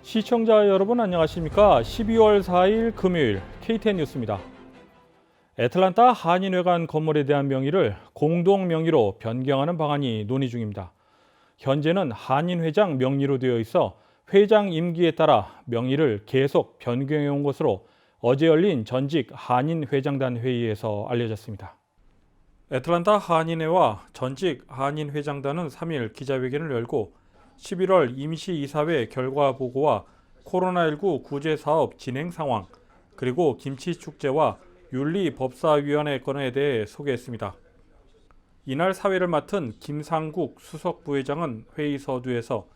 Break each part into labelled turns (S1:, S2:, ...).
S1: 시청자 여러분 안녕하십니까? 12월 4일 금요일 KTN 뉴스입니다. 애틀란타 한인회관 건물에 대한 명의를 공동 명의로 변경하는 방안이 논의 중입니다. 현재는 한인회장 명의로 되어 있어 회장 임기에 따라 명의를 계속 변경해 온 것으로 어제 열린 전직 한인회장단 회의에서 알려졌습니다. 애틀란타 한인회와 전직 한인회장단은 3일 기자회견을 열고 11월 임시이사회 결과 보고와 코로나19 구제사업 진행 상황, 그리고 김치축제와 윤리법사위원회 건에 대해 소개했습니다. 이날 사회를 맡은 김상국 수석부회장은 회의 서두에서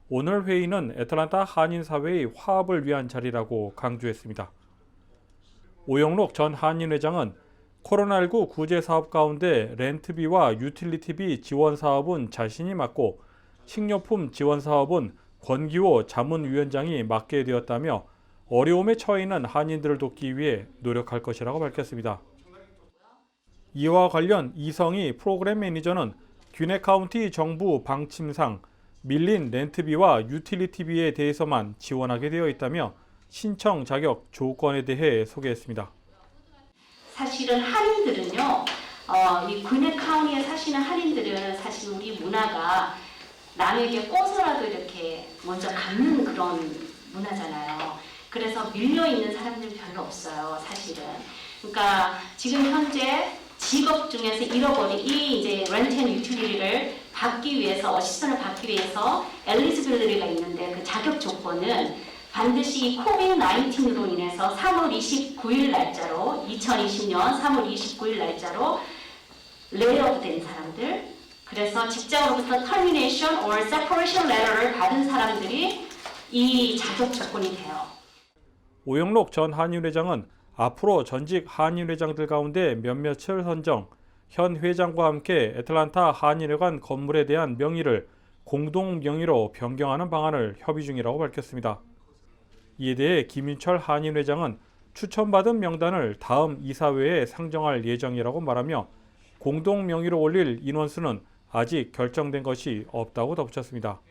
S1: 오늘 회의는 애틀란타 한인사회의 화합을 위한 자리라고 강조했습니다. 오영록 전 한인회장은 코로나19 구제사업 가운데 렌트비와 유틸리티비 지원 사업은 자신이 맡고 식료품 지원 사업은 권기호 자문위원장이 맡게 되었다며 어려움에 처해 있는 한인들을 돕기 위해 노력할 것이라고 밝혔습니다. 이와 관련 이성희 프로그램 매니저는 귀네 카운티 정부 방침상 밀린 렌트비와 유틸리티비에 대해서만 지원하게 되어 있다며 신청 자격 조건에 대해 소개했습니다.
S2: 사실은 한인들은요, 이 귀네 카운티에 사시는 한인들은 사실 우리 문화가 남에게 꿔서라도 이렇게 먼저 갚는 그런 문화잖아요. 그래서 밀려있는 사람들이 별로 없어요, 사실은. 그러니까 지금 현재 직업 중에서 잃어버린 이 이제 렌트 앤 유틸리티를 받기 위해서, 어시스턴을 받기 위해서 엘리지빌리티가 있는데 그 자격 조건은 반드시 코비드-19으로 인해서 3월 29일 날짜로 2020년 3월 29일 날짜로 레이오프된 사람들, 그래서 직장으로부터 termination or separation letter를 받은 사람들이 이 자격 조건이 돼요.
S1: 오영록 전 한인회장은 앞으로 전직 한인회장들 가운데 몇몇을 선정, 현 회장과 함께 애틀란타 한인회관 건물에 대한 명의를 공동 명의로 변경하는 방안을 협의 중이라고 밝혔습니다. 이에 대해 김윤철 한인회장은 추천받은 명단을 다음 이사회에 상정할 예정이라고 말하며 공동 명의로 올릴 인원수는 아직 결정된 것이 없다고 덧붙였습니다.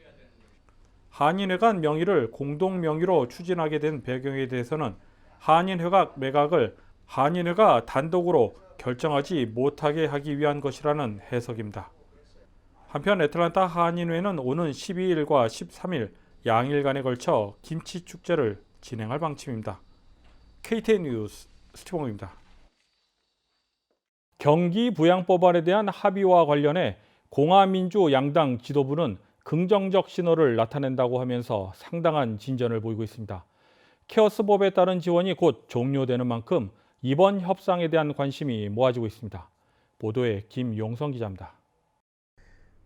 S1: 한인회관 명의를 공동 명의로 추진하게 된 배경에 대해서는 한인회관 매각을 한인회가 단독으로 결정하지 못하게 하기 위한 것이라는 해석입니다. 한편 애틀란타 한인회는 오는 12일과 13일 양일간에 걸쳐 김치축제를 진행할 방침입니다. KTN 뉴스 스티븐입니다. 경기부양법안에 대한 합의와 관련해 공화민주 양당 지도부는 긍정적 신호를 나타낸다고 하면서 상당한 진전을 보이고 있습니다. 케어스법에 따른 지원이 곧 종료되는 만큼 이번 협상에 대한 관심이 모아지고 있습니다. 보도에 김용성 기자입니다.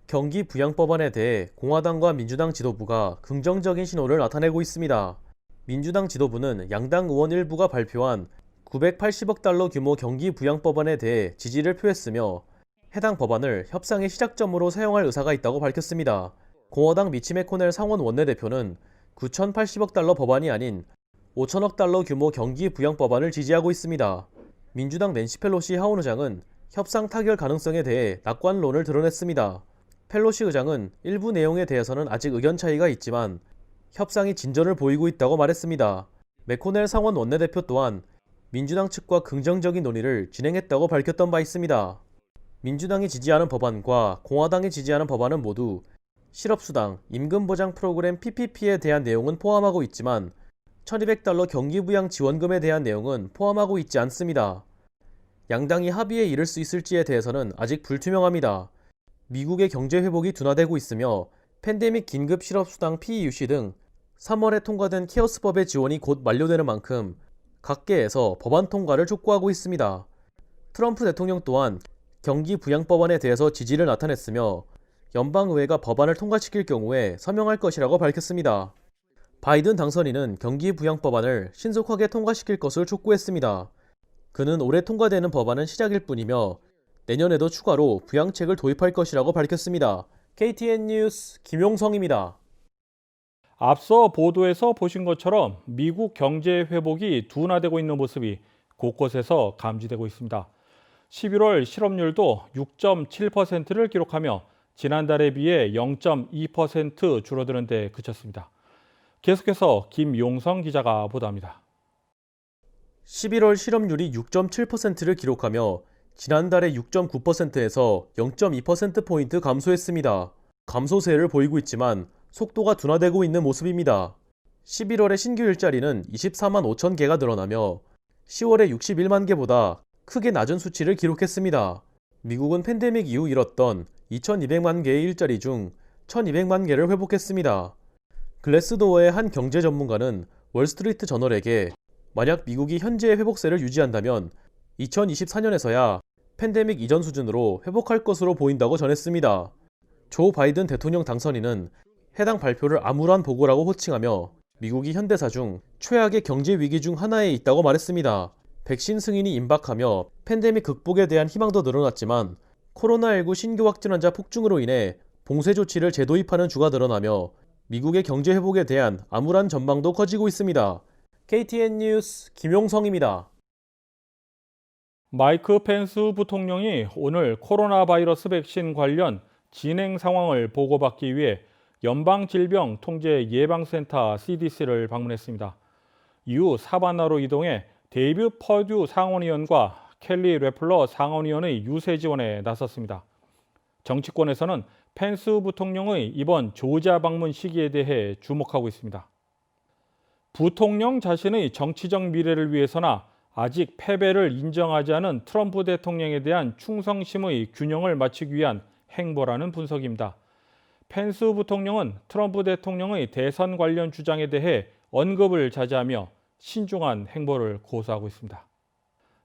S3: 경기부양법안에 대해 공화당과 민주당 지도부가 긍정적인 신호를 나타내고 있습니다. 민주당 지도부는 양당 의원 일부가 발표한 980억 달러 규모 경기부양법안에 대해 지지를 표했으며 해당 법안을 협상의 시작점으로 사용할 의사가 있다고 밝혔습니다. 공화당 미치 매코넬 상원 원내대표는 9,080억 달러 법안이 아닌 5천억 달러 규모 경기부양법안을 지지하고 있습니다. 민주당 낸시 펠로시 하원 의장은 협상 타결 가능성에 대해 낙관론을 드러냈습니다. 펠로시 의장은 일부 내용에 대해서는 아직 의견 차이가 있지만 협상이 진전을 보이고 있다고 말했습니다. 매코넬 상원 원내대표 또한 민주당 측과 긍정적인 논의를 진행했다고 밝혔던 바 있습니다. 민주당이 지지하는 법안과 공화당이 지지하는 법안은 모두 실업수당, 임금보장 프로그램 PPP에 대한 내용은 포함하고 있지만 1,200달러 경기부양 지원금에 대한 내용은 포함하고 있지 않습니다. 양당이 합의에 이를 수 있을지에 대해서는 아직 불투명합니다. 미국의 경제 회복이 둔화되고 있으며 팬데믹 긴급 실업수당 PEUC 등 3월에 통과된 케어스법의 지원이 곧 만료되는 만큼 각계에서 법안 통과를 촉구하고 있습니다. 트럼프 대통령 또한 경기부양법안에 대해서 지지를 나타냈으며 연방의회가 법안을 통과시킬 경우에 서명할 것이라고 밝혔습니다. 바이든 당선인은 경기부양법안을 신속하게 통과시킬 것을 촉구했습니다. 그는 올해 통과되는 법안은 시작일 뿐이며 내년에도 추가로 부양책을 도입할 것이라고 밝혔습니다. KTN 뉴스 김용성입니다.
S1: 앞서 보도에서 보신 것처럼 미국 경제 회복이 둔화되고 있는 모습이 곳곳에서 감지되고 있습니다. 11월 실업률도 6.7%를 기록하며 지난달에 비해 0.2% 줄어드는 데 그쳤습니다. 계속해서 김용성 기자가 보도합니다.
S3: 11월 실업률이 6.7%를 기록하며 지난달의 6.9%에서 0.2%포인트 감소했습니다. 감소세를 보이고 있지만 속도가 둔화되고 있는 모습입니다. 11월의 신규 일자리는 24만 5천 개가 늘어나며 10월에 61만 개보다 크게 낮은 수치를 기록했습니다. 미국은 팬데믹 이후 잃었던 2,200만 개의 일자리 중 1,200만 개를 회복했습니다. 글래스도어의 한 경제 전문가는 월스트리트 저널에게 만약 미국이 현재의 회복세를 유지한다면 2024년에서야 팬데믹 이전 수준으로 회복할 것으로 보인다고 전했습니다. 조 바이든 대통령 당선인은 해당 발표를 암울한 보고라고 호칭하며 미국이 현대사 중 최악의 경제 위기 중 하나에 있다고 말했습니다. 백신 승인이 임박하며 팬데믹 극복에 대한 희망도 늘어났지만 코로나19 신규 확진 환자 폭증으로 인해 봉쇄 조치를 재도입하는 주가 늘어나며 미국의 경제 회복에 대한 암울한 전망도 커지고 있습니다. KTN 뉴스 김용성입니다.
S1: 마이크 펜스 부통령이 오늘 코로나 바이러스 백신 관련 진행 상황을 보고받기 위해 연방질병통제예방센터 CDC를 방문했습니다. 이후 사바나로 이동해 데이브 퍼듀 상원의원과 켈리 레플러 상원의원의 유세 지원에 나섰습니다. 정치권에서는 펜스 부통령의 이번 조지아 방문 시기에 대해 주목하고 있습니다. 부통령 자신의 정치적 미래를 위해서나 아직 패배를 인정하지 않은 트럼프 대통령에 대한 충성심의 균형을 맞추기 위한 행보라는 분석입니다. 펜스 부통령은 트럼프 대통령의 대선 관련 주장에 대해 언급을 자제하며 신중한 행보를 고수하고 있습니다.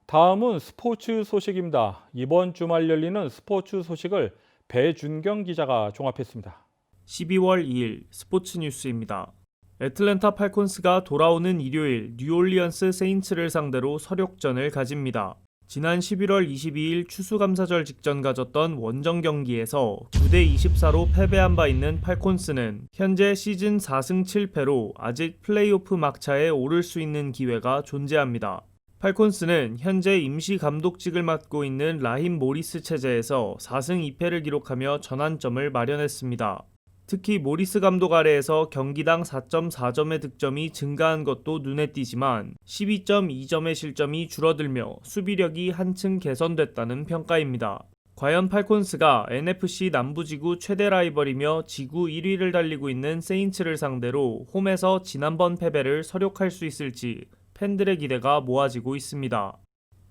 S1: 다음은 스포츠 소식입니다. 이번 주말 열리는 스포츠 소식을 배준경 기자가 종합했습니다.
S4: 12월 2일 스포츠 뉴스입니다. 애틀랜타 팔콘스가 돌아오는 일요일 뉴올리언스 세인츠를 상대로 서력전을 가집니다. 지난 11월 22일 추수감사절 직전 가졌던 원정 경기에서 9대24로 패배한 바 있는 팔콘스는 현재 시즌 4승 7패로 아직 플레이오프 막차에 오를 수 있는 기회가 존재합니다. 팔콘스는 현재 임시 감독직을 맡고 있는 라힘 모리스 체제에서 4승 2패를 기록하며 전환점을 마련했습니다. 특히 모리스 감독 아래에서 경기당 4.4점의 득점이 증가한 것도 눈에 띄지만 12.2점의 실점이 줄어들며 수비력이 한층 개선됐다는 평가입니다. 과연 팔콘스가 NFC 남부지구 최대 라이벌이며 지구 1위를 달리고 있는 세인츠를 상대로 홈에서 지난번 패배를 서력할 수 있을지 팬들의 기대가 모아지고 있습니다.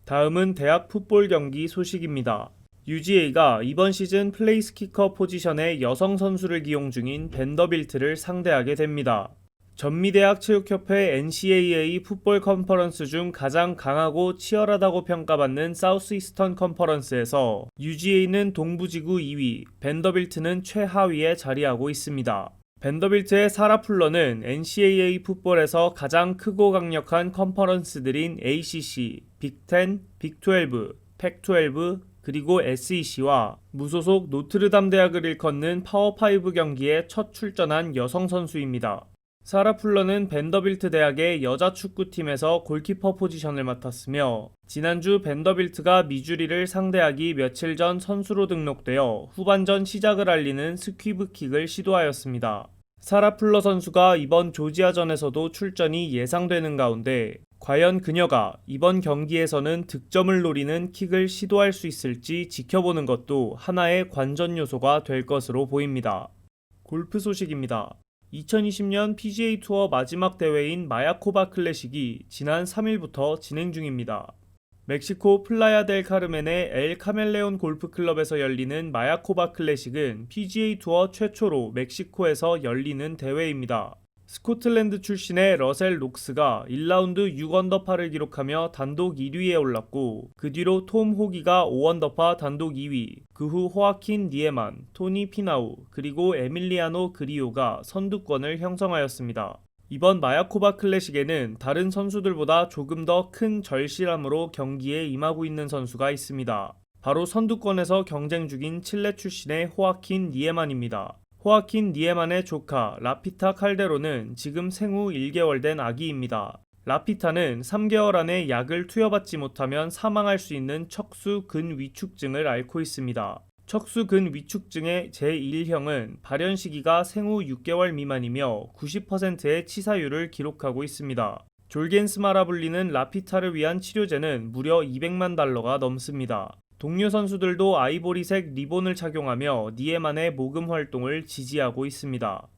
S4: 다음은 대학 풋볼 경기 소식입니다. UGA가 이번 시즌 플레이스 키커 포지션에 여성 선수를 기용 중인 벤더빌트를 상대하게 됩니다. 전미대학체육협회 NCAA 풋볼 컨퍼런스 중 가장 강하고 치열하다고 평가받는 사우스 이스턴 컨퍼런스에서 UGA는 동부지구 2위, 벤더빌트는 최하위에 자리하고 있습니다. 벤더빌트의 사라 풀러는 NCAA 풋볼에서 가장 크고 강력한 컨퍼런스들인 ACC, 빅10, 빅12, 팩12, 그리고 SEC와 무소속 노트르담 대학을 일컫는 파워5 경기에 첫 출전한 여성 선수입니다. 사라 풀러는 벤더빌트 대학의 여자 축구팀에서 골키퍼 포지션을 맡았으며 지난주 벤더빌트가 미주리를 상대하기 며칠 전 선수로 등록되어 후반전 시작을 알리는 스퀴브킥을 시도하였습니다. 사라 풀러 선수가 이번 조지아전에서도 출전이 예상되는 가운데 과연 그녀가 이번 경기에서는 득점을 노리는 킥을 시도할 수 있을지 지켜보는 것도 하나의 관전 요소가 될 것으로 보입니다. 골프 소식입니다. 2020년 PGA 투어 마지막 대회인 마야코바 클래식이 지난 3일부터 진행 중입니다. 멕시코 플라야 델 카르멘의 엘 카멜레온 골프클럽에서 열리는 마야코바 클래식은 PGA 투어 최초로 멕시코에서 열리는 대회입니다. 스코틀랜드 출신의 러셀 녹스가 1라운드 6언더파를 기록하며 단독 1위에 올랐고 그 뒤로 톰 호기가 5언더파 단독 2위, 그 후 호아킨 니에만, 토니 피나우, 그리고 에밀리아노 그리오가 선두권을 형성하였습니다. 이번 마야코바 클래식에는 다른 선수들보다 조금 더 큰 절실함으로 경기에 임하고 있는 선수가 있습니다. 바로 선두권에서 경쟁 중인 칠레 출신의 호아킨 니에만입니다. 호아킨 니에만의 조카 라피타 칼데로는 지금 생후 1개월 된 아기입니다. 라피타는 3개월 안에 약을 투여받지 못하면 사망할 수 있는 척수 근위축증을 앓고 있습니다. 척수근 위축증의 제1형은 발현 시기가 생후 6개월 미만이며 90%의 치사율을 기록하고 있습니다. 졸겐스마라 불리는 라피타를 위한 치료제는 무려 200만 달러가 넘습니다. 동료 선수들도 아이보리색 리본을 착용하며 니에만의 모금 활동을 지지하고 있습니다.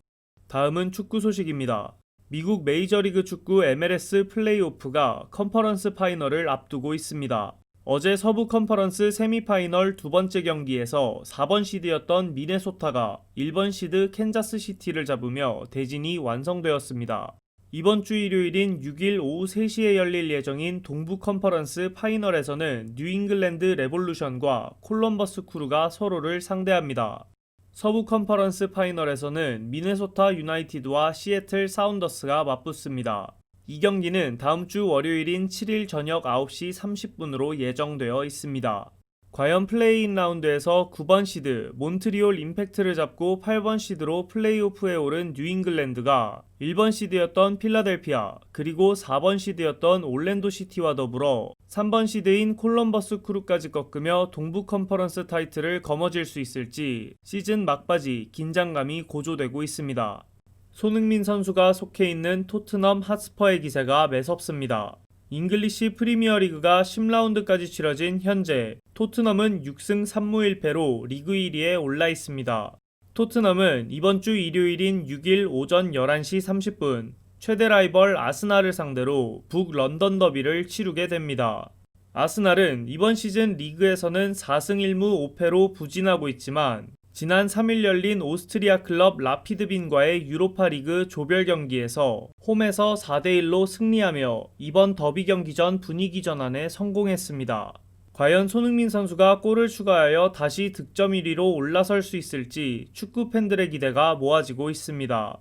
S4: 다음은 축구 소식입니다. 미국 메이저리그 축구 MLS 플레이오프가 컨퍼런스 파이널을 앞두고 있습니다. 어제 서부 컨퍼런스 세미파이널 두 번째 경기에서 4번 시드였던 미네소타가 1번 시드 캔자스 시티를 잡으며 대진이 완성되었습니다. 이번 주 일요일인 6일 오후 3시에 열릴 예정인 동부 컨퍼런스 파이널에서는 뉴잉글랜드 레볼루션과 콜럼버스 크루가 서로를 상대합니다. 서부 컨퍼런스 파이널에서는 미네소타 유나이티드와 시애틀 사운더스가 맞붙습니다. 이 경기는 다음 주 월요일인 7일 저녁 9시 30분으로 예정되어 있습니다. 과연 플레이인 라운드에서 9번 시드 몬트리올 임팩트를 잡고 8번 시드로 플레이오프에 오른 뉴잉글랜드가 1번 시드였던 필라델피아 그리고 4번 시드였던 올랜도 시티와 더불어 3번 시드인 콜럼버스 크루까지 꺾으며 동부 컨퍼런스 타이틀을 거머쥘 수 있을지 시즌 막바지 긴장감이 고조되고 있습니다. 손흥민 선수가 속해 있는 토트넘 핫스퍼의 기세가 매섭습니다. 잉글리시 프리미어리그가 10라운드까지 치러진 현재 토트넘은 6승 3무 1패로 리그 1위에 올라 있습니다. 토트넘은 이번 주 일요일인 6일 오전 11시 30분 최대 라이벌 아스날을 상대로 북런던 더비를 치르게 됩니다. 아스날은 이번 시즌 리그에서는 4승 1무 5패로 부진하고 있지만 지난 3일 열린 오스트리아 클럽 라피드 빈과의 유로파 리그 조별 경기에서 홈에서 4대1로 승리하며 이번 더비 경기 전 분위기 전환에 성공했습니다. 과연 손흥민 선수가 골을 추가하여 다시 득점 1위로 올라설 수 있을지 축구 팬들의 기대가 모아지고 있습니다.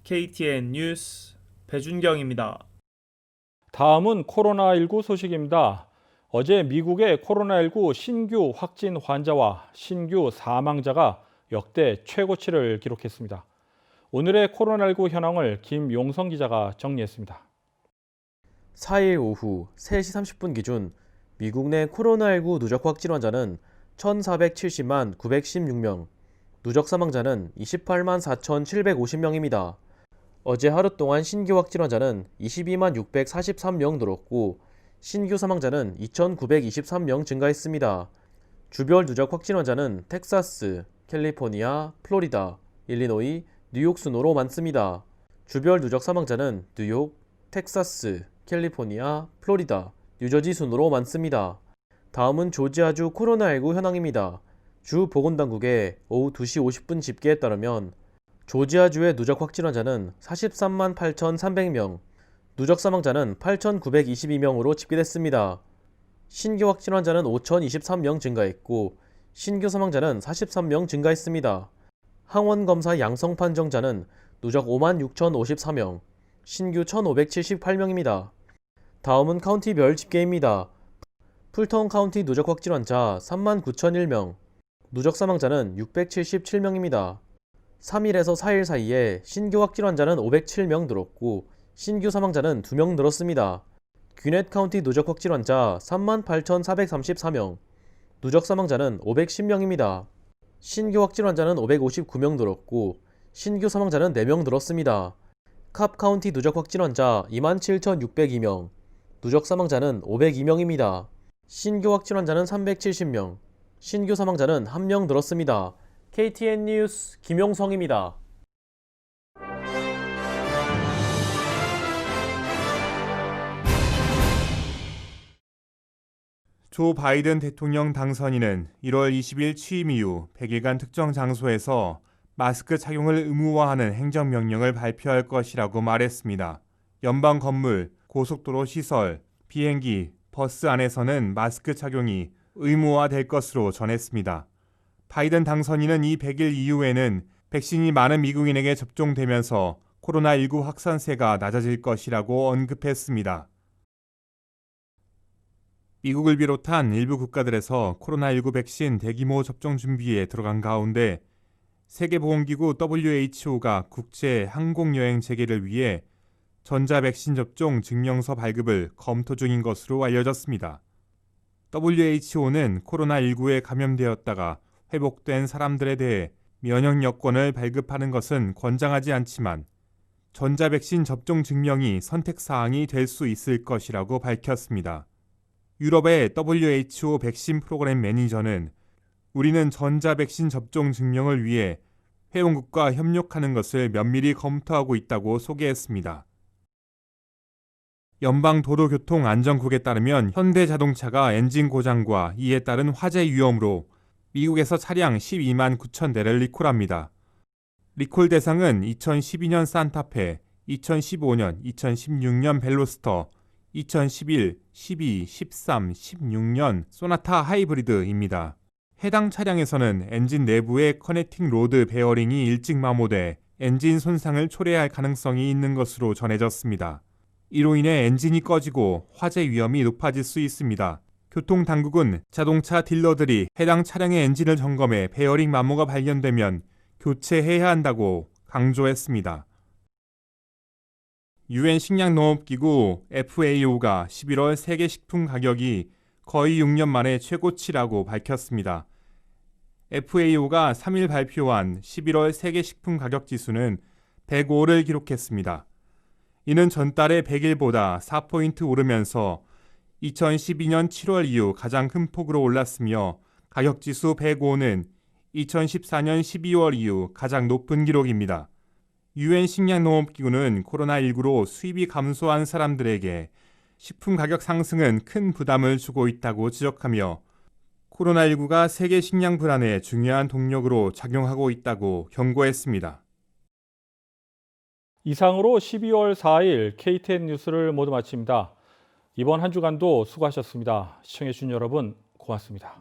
S4: KTN 뉴스 배준경입니다.
S1: 다음은 코로나19 소식입니다. 어제 미국의 코로나19 신규 확진 환자와 신규 사망자가 역대 최고치를 기록했습니다. 오늘의 코로나19 현황을 김용성 기자가 정리했습니다.
S3: 4일 오후 3시 30분 기준 미국 내 코로나19 누적 확진 환자는 1,470만 916명, 누적 사망자는 28만 4,750명입니다. 어제 하루 동안 신규 확진 환자는 22만 643명 늘었고 신규 사망자는 2,923명 증가했습니다. 주별 누적 확진 환자는 텍사스, 캘리포니아, 플로리다, 일리노이, 뉴욕 순으로 많습니다. 주별 누적 사망자는 뉴욕, 텍사스, 캘리포니아, 플로리다, 뉴저지 순으로 많습니다. 다음은 조지아주 코로나19 현황입니다. 주 보건당국의 오후 2시 50분 집계에 따르면 조지아주의 누적 확진 환자는 43만 8,300명, 누적 사망자는 8,922명으로 집계됐습니다. 신규 확진 환자는 5,023명 증가했고 신규 사망자는 43명 증가했습니다. 항원검사 양성 판정자는 누적 5만 6,054명, 신규 1,578명입니다. 다음은 카운티별 집계입니다. 풀턴 카운티 누적 확진 환자 3만 9,001명, 누적 사망자는 677명입니다. 3일에서 4일 사이에 신규 확진 환자는 507명 늘었고 신규 사망자는 2명 늘었습니다. 귀넷 카운티 누적 확진 환자 3만 8,434명, 누적 사망자는 510명입니다. 신규 확진 환자는 559명 늘었고 신규 사망자는 4명 늘었습니다. 캅 카운티 누적 확진 환자 27,602명, 누적 사망자는 502명입니다. 신규 확진 환자는 370명, 신규 사망자는 1명 늘었습니다. KTN 뉴스 김용성입니다.
S5: 조 바이든 대통령 당선인은 1월 20일 취임 이후 100일간 특정 장소에서 마스크 착용을 의무화하는 행정명령을 발표할 것이라고 말했습니다. 연방 건물, 고속도로 시설, 비행기, 버스 안에서는 마스크 착용이 의무화될 것으로 전했습니다. 바이든 당선인은 이 100일 이후에는 백신이 많은 미국인에게 접종되면서 코로나19 확산세가 낮아질 것이라고 언급했습니다. 미국을 비롯한 일부 국가들에서 코로나19 백신 대규모 접종 준비에 들어간 가운데 세계보건기구 WHO가 국제 항공여행 재개를 위해 전자백신 접종 증명서 발급을 검토 중인 것으로 알려졌습니다. WHO는 코로나19에 감염되었다가 회복된 사람들에 대해 면역 여권을 발급하는 것은 권장하지 않지만 전자 백신 접종 증명이 선택 사항이 될 수 있을 것이라고 밝혔습니다. 유럽의 WHO 백신 프로그램 매니저는 우리는 전자 백신 접종 증명을 위해 회원국과 협력하는 것을 면밀히 검토하고 있다고 소개했습니다. 연방도로교통안전국에 따르면 현대자동차가 엔진 고장과 이에 따른 화재 위험으로 미국에서 차량 12만 9천 대를 리콜합니다. 리콜 대상은 2012년 산타페, 2015년, 2016년 벨로스터, 2011, 12, 13, 16년 소나타 하이브리드입니다. 해당 차량에서는 엔진 내부의 커넥팅 로드 베어링이 일찍 마모돼 엔진 손상을 초래할 가능성이 있는 것으로 전해졌습니다. 이로 인해 엔진이 꺼지고 화재 위험이 높아질 수 있습니다. 교통당국은 자동차 딜러들이 해당 차량의 엔진을 점검해 베어링 마모가 발견되면 교체해야 한다고 강조했습니다. 유엔 식량농업기구 FAO가 11월 세계 식품 가격이 거의 6년 만에 최고치라고 밝혔습니다. FAO가 3일 발표한 11월 세계 식품 가격 지수는 105를 기록했습니다. 이는 전달의 100일보다 4포인트 오르면서 2012년 7월 이후 가장 큰 폭으로 올랐으며 가격지수 105는 2014년 12월 이후 가장 높은 기록입니다. 유엔 식량농업기구는 코로나19로 수입이 감소한 사람들에게 식품 가격 상승은 큰 부담을 주고 있다고 지적하며 코로나19가 세계 식량 불안의 중요한 동력으로 작용하고 있다고 경고했습니다.
S1: 이상으로 12월 4일 KTN 뉴스를 모두 마칩니다. 이번 한 주간도 수고하셨습니다. 시청해주신 여러분 고맙습니다.